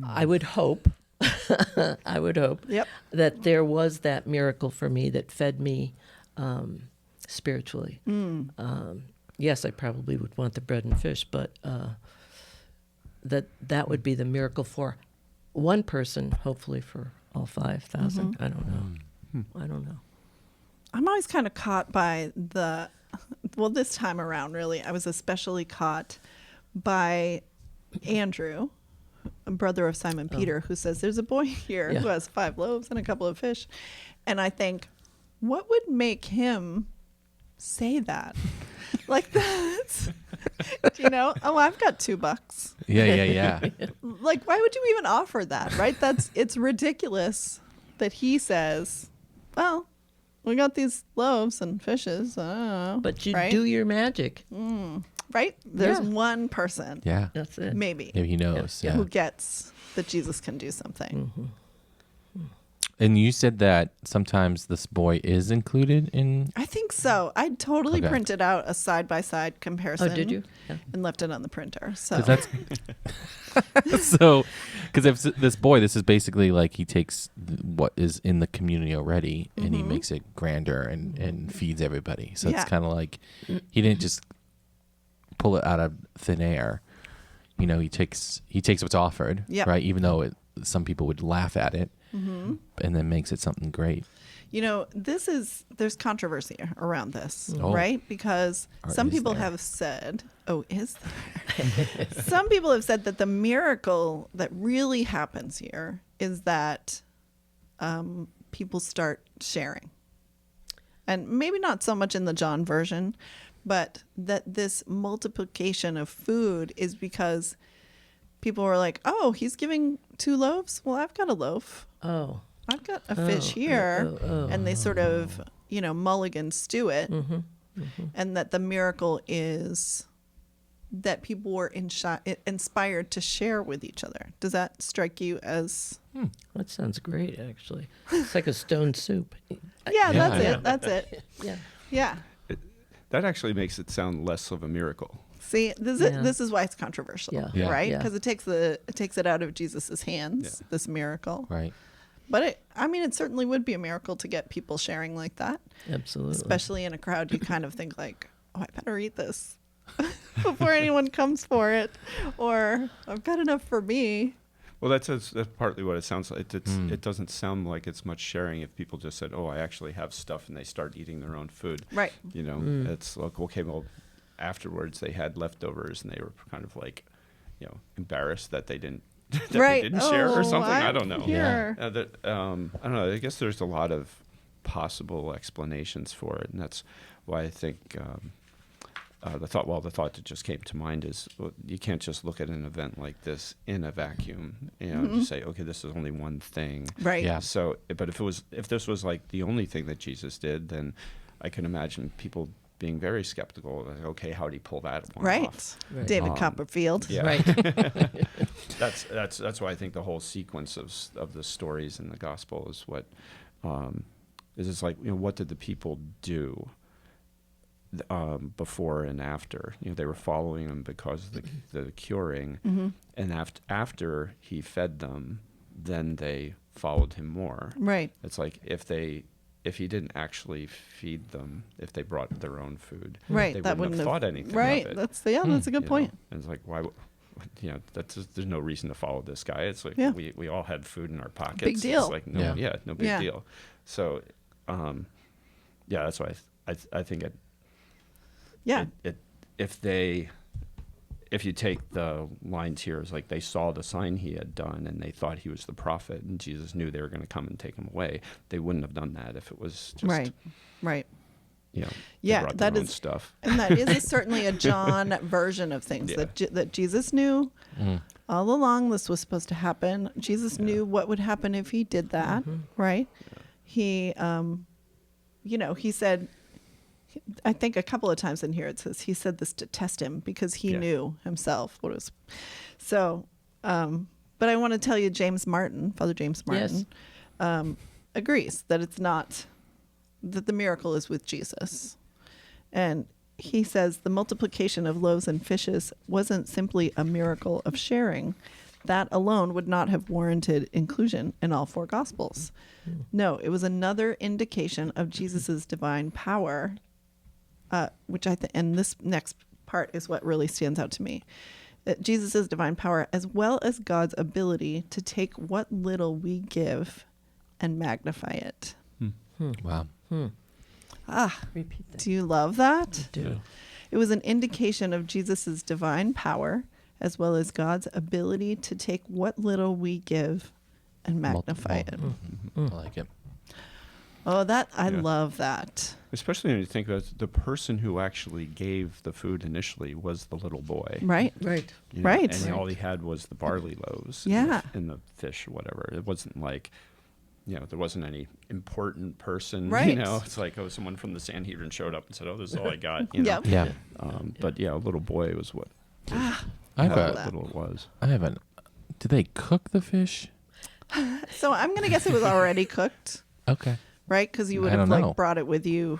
I would hope, Yep. that there was that miracle for me that fed me spiritually. Yes, I probably would want the bread and fish, but that would be the miracle for one person, hopefully for all 5,000. I don't know. I don't know. I'm always kind of caught by this time around, really, I was especially caught by Andrew, a brother of Simon Peter, who says, there's a boy here Yeah. who has 5 loaves and a couple of fish. And I think, what would make him say that? Like that's, oh, I've got $2. Yeah. Like, why would you even offer that, right? It's ridiculous that he says, well, we got these loaves and fishes. I don't know. But you right? do your magic. Right? There's Yeah. one person, Yeah. That's it. maybe, Maybe he knows. Yeah. Yeah. who gets that Jesus can do something. And you said that sometimes this boy is included in. I think so. I totally Okay. printed out a side-by-side comparison. Oh, did you? Yeah. And left it on the printer. So Because that's so. Because if this boy, this is basically like he takes what is in the community already and he makes it grander and feeds everybody. So Yeah. it's kind of like he didn't just pull it out of thin air. He takes what's offered, Yep. right? Even though some people would laugh at it, and then makes it something great. there's controversy around this, Oh. right? Because some is people there? have said, is there? Some people have said that the miracle that really happens here is that people start sharing. And maybe not so much in the John version, but that this multiplication of food is because people were like, oh, he's giving 2 loaves? Well, I've got a loaf. Oh. I've got a fish here. And they sort of, mulligan stew it. And that the miracle is that people were inspired to share with each other. Does that strike you as... That sounds great, actually. It's like a stone soup. Yeah, that's Yeah. it. That's it. Yeah. Yeah. that actually makes it sound less of a miracle. See, this is why it's controversial, Yeah. Yeah. right? Yeah. Because it takes it out of Jesus's hands, this miracle. Right. But it certainly would be a miracle to get people sharing like that, Absolutely. especially in a crowd. You kind of think like, oh, I better eat this before anyone comes for it, or I've got enough for me. Well, that's partly what it sounds like. It doesn't sound like it's much sharing if people just said, "Oh, I actually have stuff," and they start eating their own food. Right. It's like, okay, well, afterwards they had leftovers, and they were kind of like, embarrassed that they didn't that Right. they didn't share or Oh, something. I I'm don't know. here. I don't know. I guess there's a lot of possible explanations for it, and that's why I think. The thought that just came to mind is you can't just look at an event like this in a vacuum, just say, okay, this is only one thing. Right. Yeah. So, but if this was like the only thing that Jesus did, then I can imagine people being very skeptical. Like, okay, how did he pull that one Right. off? Right. David Copperfield. Yeah. Right. That's why I think the whole sequence of the stories in the gospel is what is it's like, what did the people do before and after? They were following him because of the curing, and after he fed them, then they followed him more. Right. It's like if he didn't actually feed them, if they brought their own food, Right. they That wouldn't have thought anything right. of it. That's a good point. And it's like, why? There's no reason to follow this guy. It's like Yeah. we all had food in our pockets. Big deal. It's like no big Yeah. deal. So, that's why I think Yeah. if you take the lines here, it's like they saw the sign he had done and they thought he was the prophet, and Jesus knew they were going to come and take him away. They wouldn't have done that if it was just Right. they Yeah, brought that their own is stuff. And that is certainly a John version of things Yeah. that Jesus knew all along. This was supposed to happen. Jesus knew what would happen if he did that, right? He, he said, I think a couple of times in here it says he said this to test him because he knew himself what it was. So, but I want to tell you, Father James Martin, agrees that it's not, that the miracle is with Jesus. And he says the multiplication of loaves and fishes wasn't simply a miracle of sharing. That alone would not have warranted inclusion in all four Gospels. No, it was another indication of Jesus's divine power, which I think, and this next part is what really stands out to me. That Jesus's divine power, as well as God's ability to take what little we give and magnify it. Wow. Repeat that. Do you love that? Do. It was an indication of Jesus's divine power, as well as God's ability to take what little we give and magnify it. I like it. Oh, I Yeah. love that. Especially when you think about the person who actually gave the food initially was the little boy. Right? Right. Right. And all he had was the barley loaves Yeah. and the fish or whatever. It wasn't like, there wasn't any important person. Right. It's like, someone from the Sanhedrin showed up and said, this is all I got. You know? Yep. Yeah. But a little boy was what I love have that. little it was. Did they cook the fish? So I'm going to guess it was already cooked, Okay. right? Because you would I have don't know. brought it with you.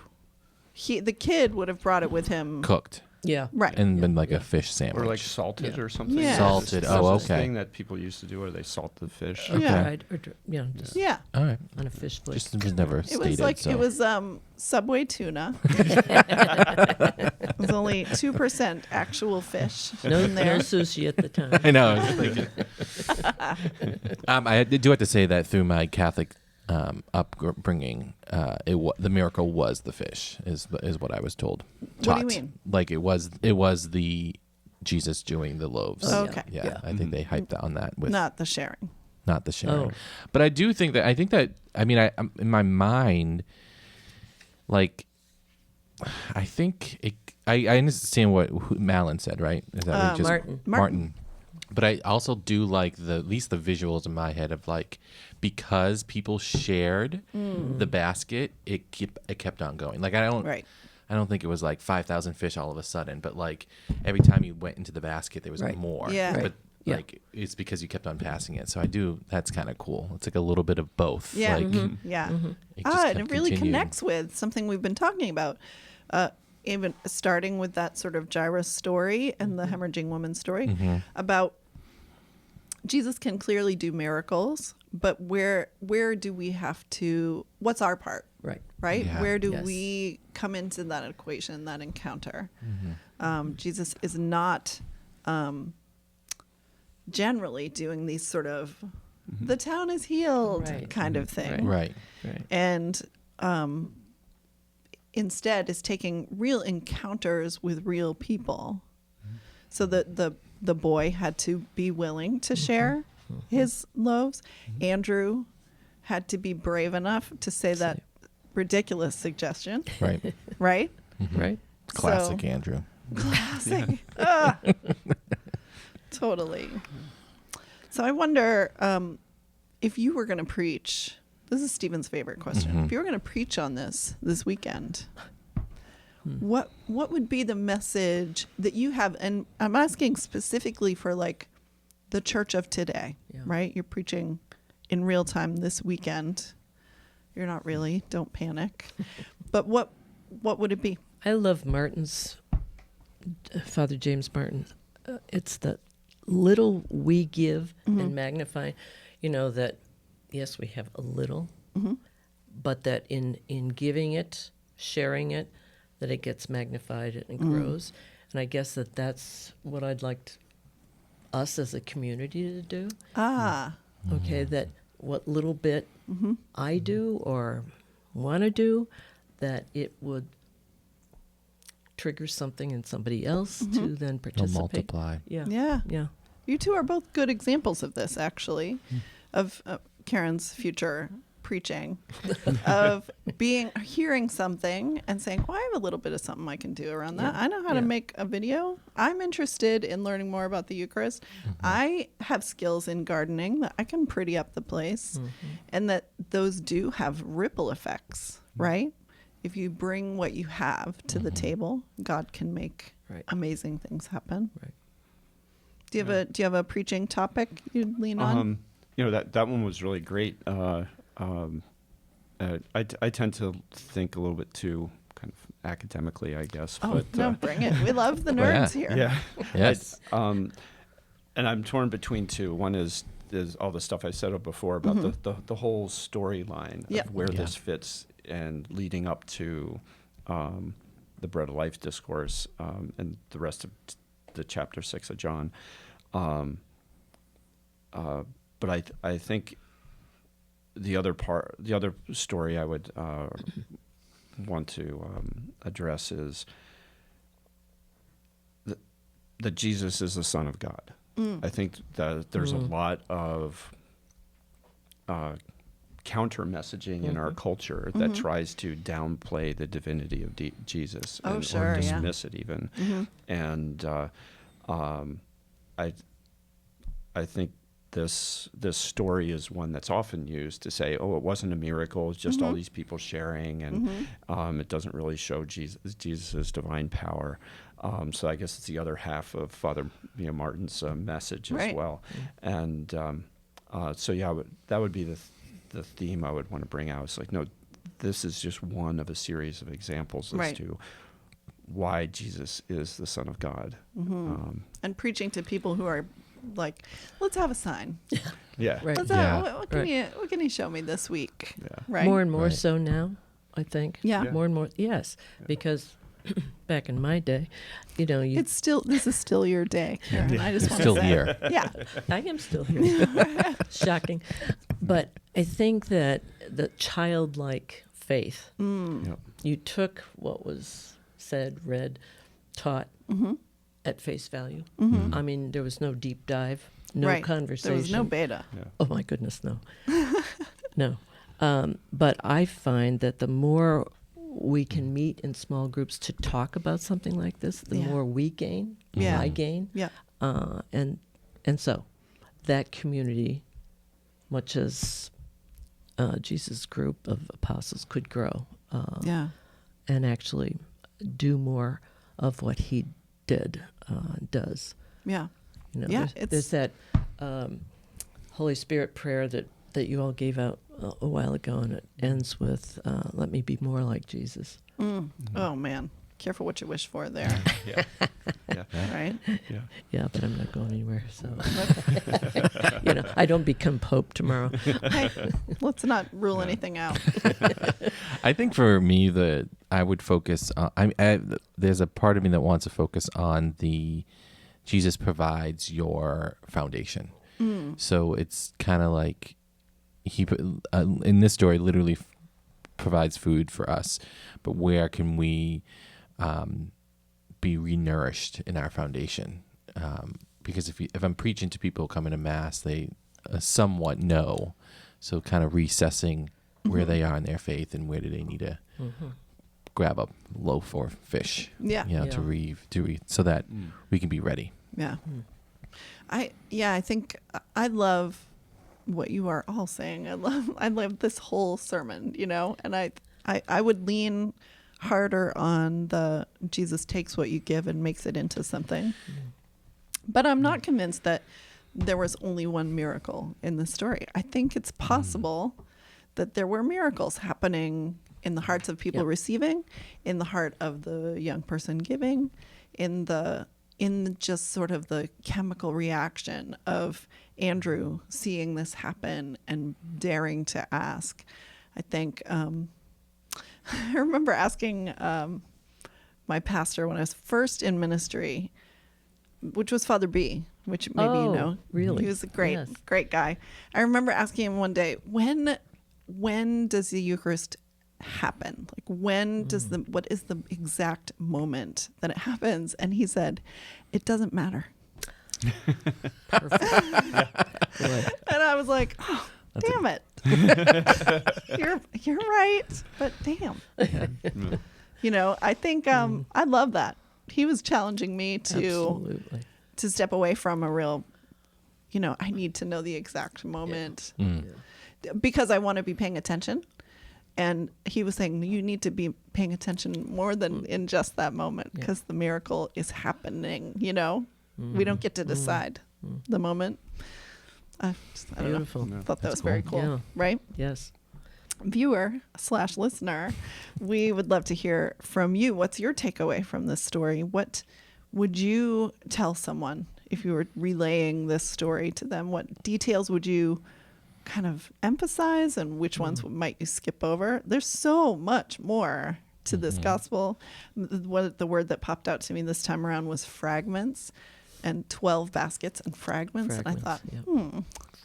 The kid would have brought it with him. Cooked. Yeah. Right. And been like a fish sandwich. Or like salted Yeah. or something. Yeah. Salted. There's Oh, this okay. thing that people used to do where they salt the fish. Okay. Yeah. Right. Or, just Yeah. All right. on a fish flick. Just was never It stated. was like so. it was Subway tuna. It was only 2% actual fish no in there. sushi at the time. I know. I was thinking. I do have to say that through my Catholic upbringing, the miracle was the fish, is what I was told. What do you Taught. mean? Like it was the Jesus doing the loaves. Oh, okay. Yeah, I think they hyped on that with Not the sharing. not the sharing. Oh. But I do think that I mean I'm in my mind, like I think I understand what Malin said, right? Is that Martin. But I also do like at least the visuals in my head of like, because people shared the basket, it kept on going. Like I don't think it was like 5,000 fish all of a sudden, but like every time you went into the basket, there was Right. more. Yeah. But Right. Yeah. like it's because you kept on passing it. So I do. That's kind of cool. It's like a little bit of both. Yeah. Like Yeah. it just And kept it really continuing. connects with something we've been talking about. Even starting with that sort of Jairus story and the hemorrhaging woman story about Jesus can clearly do miracles, but where do we have to, what's our part? Right. Right? Yeah. Where do Yes. we come into that equation, that encounter? Jesus is not generally doing these sort of the town is healed Right. kind of thing. Right. Right. And instead is taking real encounters with real people. So the boy had to be willing to share his loaves. Andrew had to be brave enough to say that ridiculous suggestion, Right. right? Right. Classic So- Andrew. Classic. Totally. So I wonder if you were going to preach. This is Stephen's favorite question. If you were going to preach on this weekend, what would be the message that you have? And I'm asking specifically for like the church of today, Yeah. right? You're preaching in real time this weekend. You're not really, don't panic. But what would it be? I love Martin's, Father James Martin. It's the little we give and magnify, that, yes, we have a little, but that in giving it, sharing it, that it gets magnified and grows. And I guess that's what I'd like us as a community to do. Okay, that what little bit I do or want to do, that it would trigger something in somebody else to then It'll participate. multiply. Yeah. Yeah. Yeah. You two are both good examples of this, actually, of Karen's future preaching, of hearing something and saying, "Oh, I have a little bit of something I can do around that. Yeah. I know how to Yeah. make a video. I'm interested in learning more about the Eucharist. I have skills in gardening that I can pretty up the place," and that those do have ripple effects, right? If you bring what you have to the table, God can make Right. amazing things happen. Right. Do you have a preaching topic you'd lean on? That one was really great. I tend to think a little bit too kind of academically, I guess. Oh, but, no, bring it. We love the Well, yeah. nerds here. Yeah. Yes. And I'm torn between two. One is all the stuff I said before about the whole storyline Yeah. of where Yeah. this fits and leading up to the Bread of Life discourse and the rest of the chapter 6 of John. But I think the other story I would want to address is that Jesus is the Son of God. I think that there's a lot of counter messaging in our culture that tries to downplay the divinity of Jesus Oh, or sure, yeah. dismiss it even. And I think this story is one that's often used to say, "Oh, it wasn't a miracle; it's just all these people sharing, and it doesn't really show Jesus's divine power." So I guess it's the other half of Father Martin's message as Right. well. And so yeah, that would be the theme I would want to bring out. It's like, no, this is just one of a series of examples as Right. to why Jesus is the Son of God. And preaching to people who are like, let's have a sign. Yeah. Right. Let's Yeah. what can you show me this week? Yeah. Right. More and more Right. so now, I think. Yeah. More and more. Yes. Because back in my day, This is still your day, Karen. I just It's want still to say. here. Yeah. I am still here. Shocking. But I think that the childlike faith, Yep. you took what was said, read, taught at face value. I mean, there was no deep dive, no Right. conversation. There was no beta. Oh my goodness, no. No. But I find that the more we can meet in small groups to talk about something like this, the Yeah. more we gain, Yeah. I gain. Yeah. And so that community, much as Jesus' group of apostles could grow Yeah. and actually do more of what he does. Yeah. There's it's that Holy Spirit prayer that you all gave out a while ago, and it ends with, let me be more like Jesus. Oh man. Careful what you wish for there. Yeah. Yeah. Right? Yeah. Yeah, but I'm not going anywhere, so. I don't become Pope tomorrow. Hey, let's not rule anything out. I think for me, I would focus on. There's a part of me that wants to focus on the Jesus provides your foundation. So it's kind of like he in this story literally provides food for us, but where can we be renourished in our foundation? Because if I'm preaching to people coming to Mass, they somewhat know. So kind of recessing where they are in their faith and where do they need to grab a loaf or fish, Yeah. to read so that we can be ready. Yeah. I think I love what you are all saying. I love this whole sermon, and I would lean harder on the Jesus takes what you give and makes it into something. But I'm not convinced that there was only one miracle in the story. I think it's possible that there were miracles happening in the hearts of people Yep. receiving, in the heart of the young person giving, in just sort of the chemical reaction of Andrew seeing this happen and daring to ask. I think I remember asking my pastor when I was first in ministry, which was Father B, which maybe you Oh, know. really? He was a great, Yes. great guy. I remember asking him one day, when does the Eucharist happen? Like when does what is the exact moment that it happens? And he said, it doesn't matter. Boy. And I was like, oh, damn it. You're right, but damn. You know, I think I love that. He was challenging me Absolutely. to step away from a real, you know, I need to know the exact moment because I want to be paying attention. And he was saying you need to be paying attention more than in just that moment because the miracle is happening, you know. We don't get to decide the moment. I don't Beautiful. know. Thought that That's was very cool. cool, Yeah. right? Yes. Viewer/listener, we would love to hear from you. What's your takeaway from this story? What would you tell someone if you were relaying this story to them? What details would you kind of emphasize and which ones might you skip over? There's so much more to this gospel. The word that popped out to me this time around was fragments, and 12 baskets and fragments. And I thought,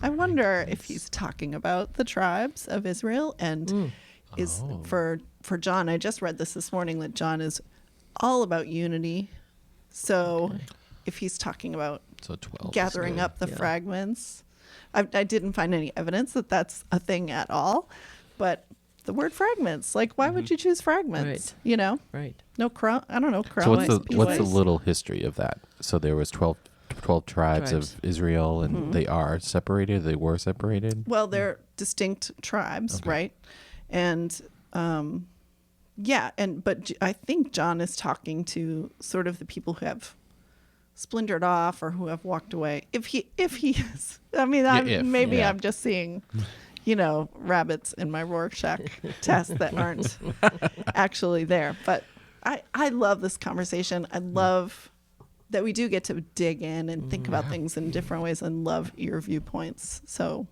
I wonder if he's talking about the tribes of Israel and is for John. I just read this morning that John is all about unity. So if he's talking about So 12. gathering up the fragments, I didn't find any evidence that that's a thing at all. But the word fragments, like, why would you choose fragments? Right. You know, Right. no crumb. I don't know. So Crumbs. what's the pieces. little history of that? So there was 12 tribes of Israel, and they are separated. They were separated. Well, they're distinct tribes, Okay. right? And but I think John is talking to sort of the people who have splintered off or who have walked away. If he is, I mean, I'm just seeing, you know, rabbits in my Rorschach test that aren't actually there. But I love this conversation. I love that we do get to dig in and think about things in different ways, and love your viewpoints. So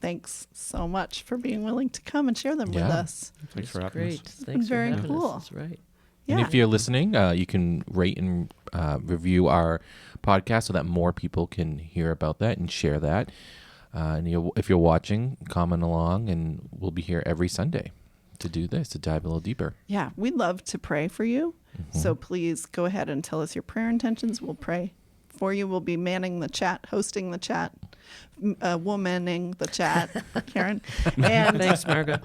thanks so much for being willing to come and share them with Yeah. us. Thanks for having Great. us. Thanks very for having cool. us. That's right. Yeah. And if you're listening, you can rate and review our podcast so that more people can hear about that and share that. And if you're watching, comment along, and we'll be here every Sunday to do this, to dive a little deeper. Yeah, we'd love to pray for you. So please go ahead and tell us your prayer intentions. We'll pray for you. We'll be manning the chat, hosting the chat, womaning the chat, Karen. And Thanks, Margot.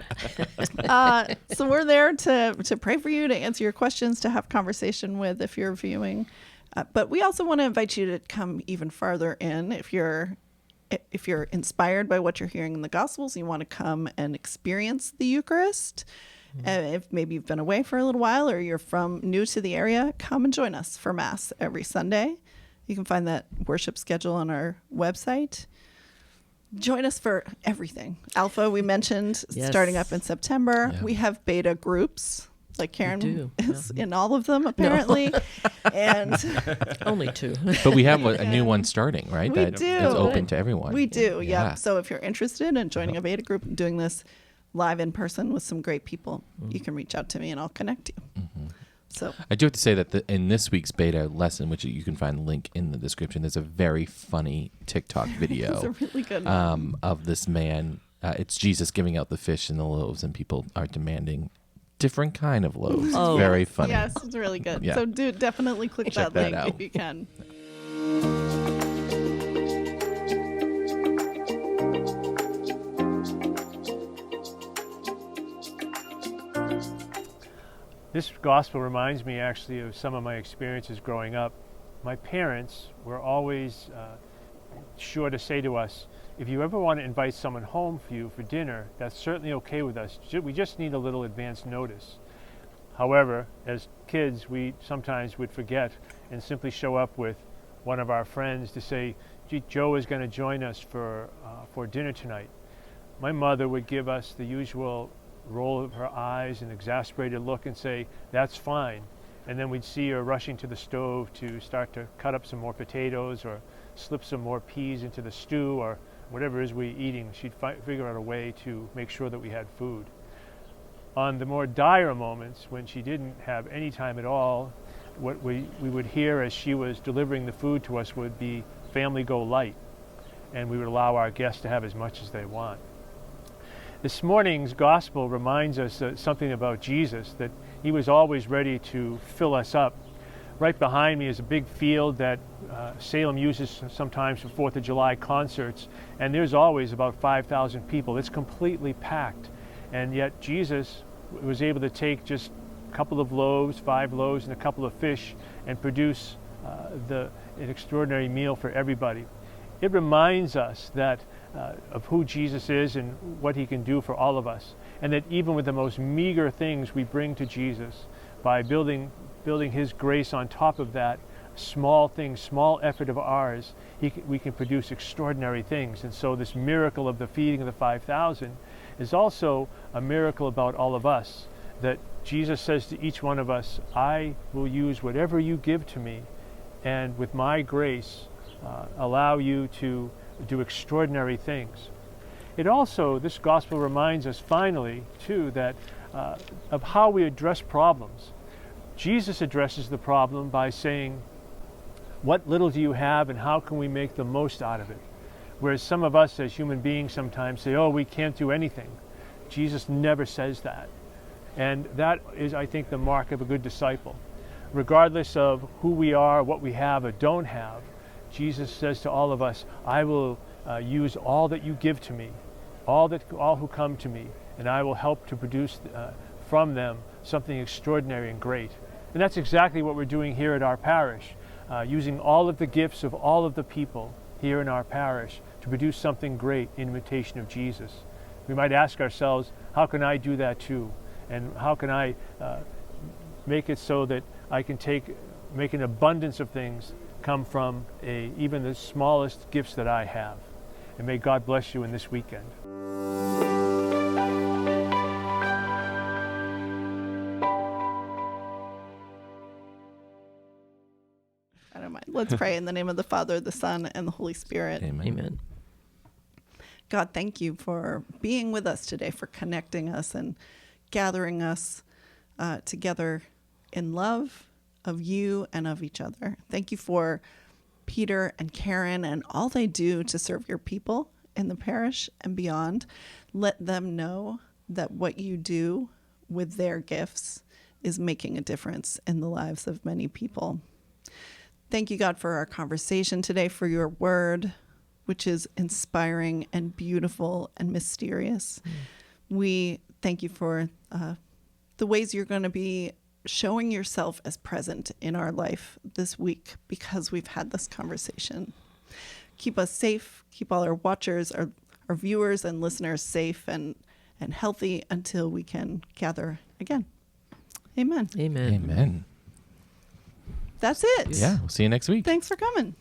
so we're there to pray for you, to answer your questions, to have conversation with if you're viewing. But we also want to invite you to come even farther in. If you're inspired by what you're hearing in the Gospels, you want to come and experience the Eucharist. If maybe you've been away for a little while or you're new to the area, come and join us for Mass every Sunday. You can find that worship schedule on our website. Join us for everything. Alpha, we mentioned, Yes. starting up in September. Yeah. We have beta groups, like Karen do, is in all of them, apparently. And Only two. But we have a new one starting, right? We that do. is open to everyone. we do, Yeah. yeah. So if you're interested in joining a beta group and doing this live in person with some great people, you can reach out to me and I'll connect you. So I do have to say that in this week's beta lesson, which you can find a link in the description, there's a very funny TikTok it's a video really good one. of this man. It's Jesus giving out the fish and the loaves, and people are demanding different kind of loaves. Oh. It's very funny. Yes, it's really good. Yeah. So definitely click Check that that link out. if you can. This gospel reminds me actually of some of my experiences growing up. My parents were always sure to say to us, if you ever want to invite someone home for you for dinner, that's certainly okay with us. We just need a little advance notice. However, as kids, we sometimes would forget and simply show up with one of our friends to say, "Gee, Joe is going to join us for dinner tonight." My mother would give us the usual roll of her eyes and exasperated look and say, "That's fine." And then we'd see her rushing to the stove to start to cut up some more potatoes or slip some more peas into the stew or whatever it is we eating. She'd figure out a way to make sure that we had food. On the more dire moments, when she didn't have any time at all, what we would hear as she was delivering the food to us would be "Family go light," and we would allow our guests to have as much as they want. This morning's gospel reminds us something about Jesus, that he was always ready to fill us up. Right behind me is a big field that Salem uses sometimes for 4th of July concerts, and there's always about 5,000 people. It's completely packed, and yet Jesus was able to take just a couple of loaves, 5 loaves, and a couple of fish, and produce an extraordinary meal for everybody. It reminds us that of who Jesus is and what he can do for all of us, and that even with the most meager things we bring to Jesus, by building his grace on top of that small thing, small effort of ours, we can produce extraordinary things. And so this miracle of the feeding of the 5,000 is also a miracle about all of us, that Jesus says to each one of us, "I will use whatever you give to me, and with my grace allow you to do extraordinary things." It also, this gospel reminds us finally too that of how we address problems. Jesus addresses the problem by saying, "What little do you have, and how can we make the most out of it?" Whereas some of us as human beings sometimes say, "Oh, we can't do anything." Jesus never says that. And that is, I think, the mark of a good disciple. Regardless of who we are, what we have or don't have, Jesus says to all of us, "I will use all that you give to me, all who come to me, and I will help to produce from them something extraordinary and great." And that's exactly what we're doing here at our parish, using all of the gifts of all of the people here in our parish to produce something great in imitation of Jesus. We might ask ourselves, how can I do that too? And how can I make it so that I can make an abundance of things come from even the smallest gifts that I have? And may God bless you in this weekend. I don't mind. Let's pray in the name of the Father, the Son, and the Holy Spirit. Amen. Amen. God, thank you for being with us today, for connecting us and gathering us together in love of you and of each other. Thank you for Peter and Karen and all they do to serve your people in the parish and beyond. Let them know that what you do with their gifts is making a difference in the lives of many people. Thank you, God, for our conversation today, for your word, which is inspiring and beautiful and mysterious. We thank you for the ways you're going to be showing yourself as present in our life this week because we've had this conversation. Keep us safe. Keep all our watchers, our viewers and listeners safe and healthy until we can gather again. Amen. Amen. Amen. That's it. Yeah, we'll see you next week. Thanks for coming.